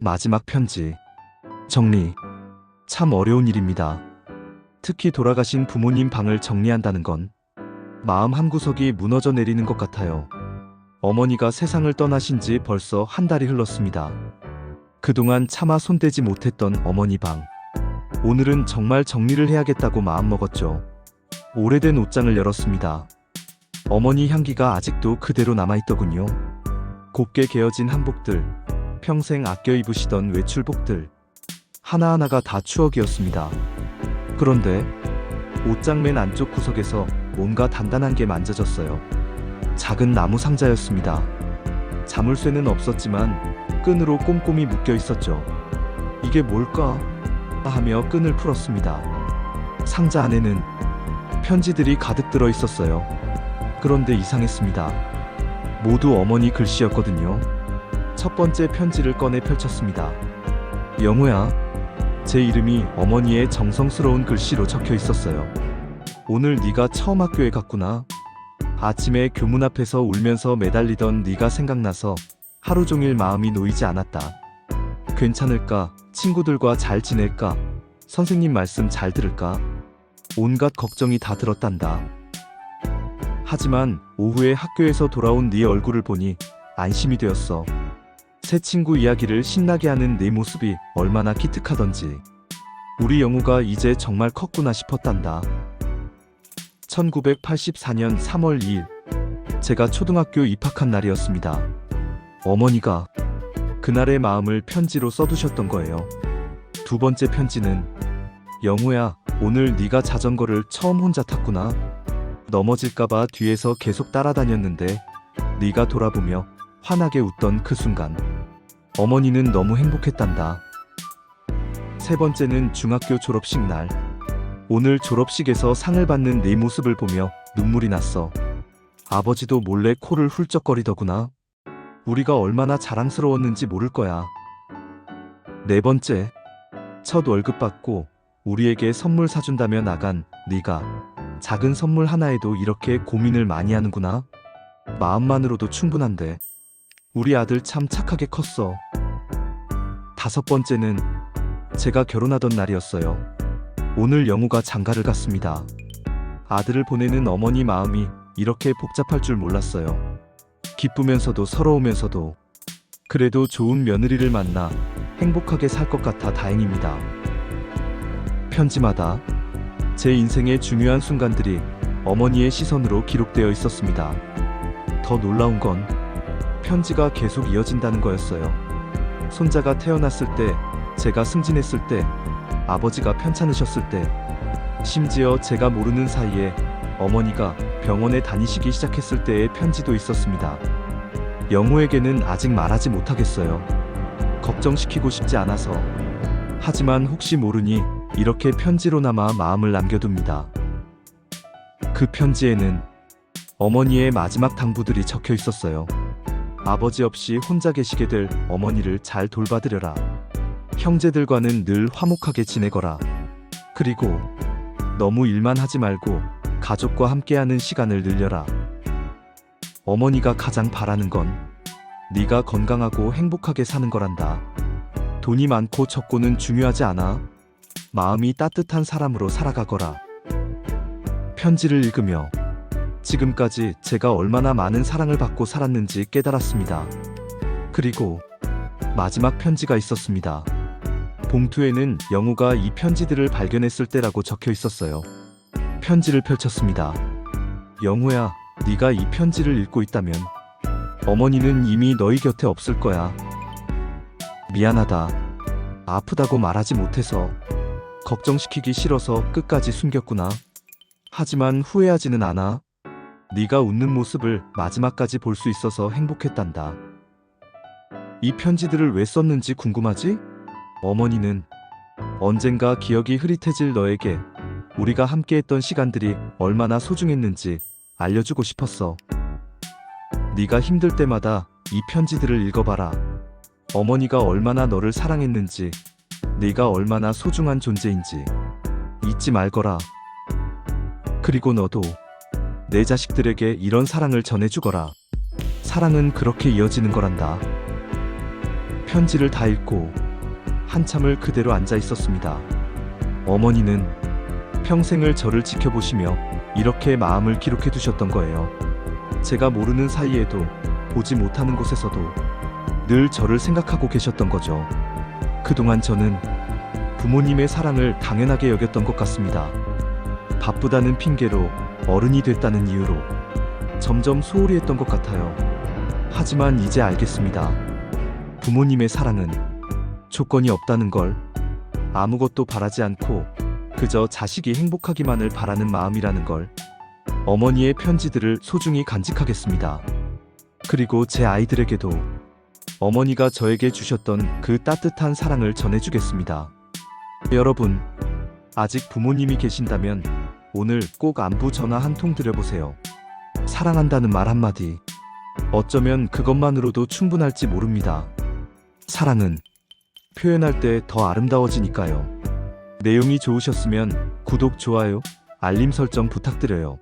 마지막 편지. 정리. 참 어려운 일입니다. 특히 돌아가신 부모님 방을 정리한다는 건 마음 한구석이 무너져 내리는 것 같아요. 어머니가 세상을 떠나신 지 벌써 한 달이 흘렀습니다. 그동안 차마 손대지 못했던 어머니 방. 오늘은 정말 정리를 해야겠다고 마음먹었죠. 오래된 옷장을 열었습니다. 어머니 향기가 아직도 그대로 남아있더군요. 곱게 개어진 한복들, 평생 아껴 입으시던 외출복들, 하나하나가 다 추억이었습니다. 그런데 옷장 맨 안쪽 구석에서 뭔가 단단한 게 만져졌어요. 작은 나무 상자였습니다. 자물쇠는 없었지만 끈으로 꼼꼼히 묶여 있었죠. 이게 뭘까 하며 끈을 풀었습니다. 상자 안에는 편지들이 가득 들어 있었어요. 그런데 이상했습니다. 모두 어머니 글씨였거든요. 첫 번째 편지를 꺼내 펼쳤습니다. 영우야, 제 이름이 어머니의 정성스러운 글씨로 적혀 있었어요. 오늘 네가 처음 학교에 갔구나. 아침에 교문 앞에서 울면서 매달리던 네가 생각나서 하루 종일 마음이 놓이지 않았다. 괜찮을까? 친구들과 잘 지낼까? 선생님 말씀 잘 들을까? 온갖 걱정이 다 들었단다. 하지만 오후에 학교에서 돌아온 네 얼굴을 보니 안심이 되었어. 새 친구 이야기를 신나게 하는 네 모습이 얼마나 기특하던지. 우리 영우가 이제 정말 컸구나 싶었단다. 1984년 3월 2일, 제가 초등학교 입학한 날이었습니다. 어머니가 그날의 마음을 편지로 써두셨던 거예요. 두 번째 편지는 영우야, 오늘 네가 자전거를 처음 혼자 탔구나. 넘어질까봐 뒤에서 계속 따라다녔는데 네가 돌아보며 환하게 웃던 그 순간 어머니는 너무 행복했단다. 세 번째는 중학교 졸업식 날. 오늘 졸업식에서 상을 받는 네 모습을 보며 눈물이 났어. 아버지도 몰래 코를 훌쩍거리더구나. 우리가 얼마나 자랑스러웠는지 모를 거야. 네 번째, 첫 월급 받고 우리에게 선물 사준다며 나간 네가 작은 선물 하나에도 이렇게 고민을 많이 하는구나. 마음만으로도 충분한데. 우리 아들 참 착하게 컸어. 다섯 번째는 제가 결혼하던 날이었어요. 오늘 영우가 장가를 갔습니다. 아들을 보내는 어머니 마음이 이렇게 복잡할 줄 몰랐어요. 기쁘면서도 서러우면서도. 그래도 좋은 며느리를 만나 행복하게 살 것 같아 다행입니다. 편지마다 제 인생의 중요한 순간들이 어머니의 시선으로 기록되어 있었습니다. 더 놀라운 건 편지가 계속 이어진다는 거였어요. 손자가 태어났을 때, 제가 승진했을 때, 아버지가 편찮으셨을 때, 심지어 제가 모르는 사이에 어머니가 병원에 다니시기 시작했을 때의 편지도 있었습니다. 영우에게는 아직 말하지 못하겠어요. 걱정시키고 싶지 않아서. 하지만 혹시 모르니 이렇게 편지로나마 마음을 남겨둡니다. 그 편지에는 어머니의 마지막 당부들이 적혀 있었어요. 아버지 없이 혼자 계시게 될 어머니를 잘 돌봐드려라. 형제들과는 늘 화목하게 지내거라. 그리고 너무 일만 하지 말고 가족과 함께하는 시간을 늘려라. 어머니가 가장 바라는 건 네가 건강하고 행복하게 사는 거란다. 돈이 많고 적고는 중요하지 않아. 마음이 따뜻한 사람으로 살아가거라. 편지를 읽으며 지금까지 제가 얼마나 많은 사랑을 받고 살았는지 깨달았습니다. 그리고 마지막 편지가 있었습니다. 봉투에는 영우가 이 편지들을 발견했을 때라고 적혀 있었어요. 편지를 펼쳤습니다. 영우야, 네가 이 편지를 읽고 있다면 어머니는 이미 너희 곁에 없을 거야. 미안하다. 아프다고 말하지 못해서, 걱정시키기 싫어서 끝까지 숨겼구나. 하지만 후회하지는 않아. 네가 웃는 모습을 마지막까지 볼 수 있어서 행복했단다. 이 편지들을 왜 썼는지 궁금하지? 어머니는 언젠가 기억이 흐릿해질 너에게 우리가 함께했던 시간들이 얼마나 소중했는지 알려주고 싶었어. 네가 힘들 때마다 이 편지들을 읽어봐라. 어머니가 얼마나 너를 사랑했는지, 네가 얼마나 소중한 존재인지 잊지 말거라. 그리고 너도 내 자식들에게 이런 사랑을 전해주거라. 사랑은 그렇게 이어지는 거란다. 편지를 다 읽고 한참을 그대로 앉아 있었습니다. 어머니는 평생을 저를 지켜보시며 이렇게 마음을 기록해 두셨던 거예요. 제가 모르는 사이에도 보지 못하는 곳에서도 늘 저를 생각하고 계셨던 거죠. 그동안 저는 부모님의 사랑을 당연하게 여겼던 것 같습니다. 바쁘다는 핑계로 어른이 됐다는 이유로 점점 소홀히 했던 것 같아요. 하지만 이제 알겠습니다. 부모님의 사랑은 조건이 없다는 걸, 아무것도 바라지 않고 그저 자식이 행복하기만을 바라는 마음이라는 걸. 어머니의 편지들을 소중히 간직하겠습니다. 그리고 제 아이들에게도 어머니가 저에게 주셨던 그 따뜻한 사랑을 전해주겠습니다. 여러분, 아직 부모님이 계신다면 오늘 꼭 안부 전화 한 통 드려보세요. 사랑한다는 말 한마디, 어쩌면 그것만으로도 충분할지 모릅니다. 사랑은 표현할 때 더 아름다워지니까요. 내용이 좋으셨으면 구독, 좋아요, 알림 설정 부탁드려요.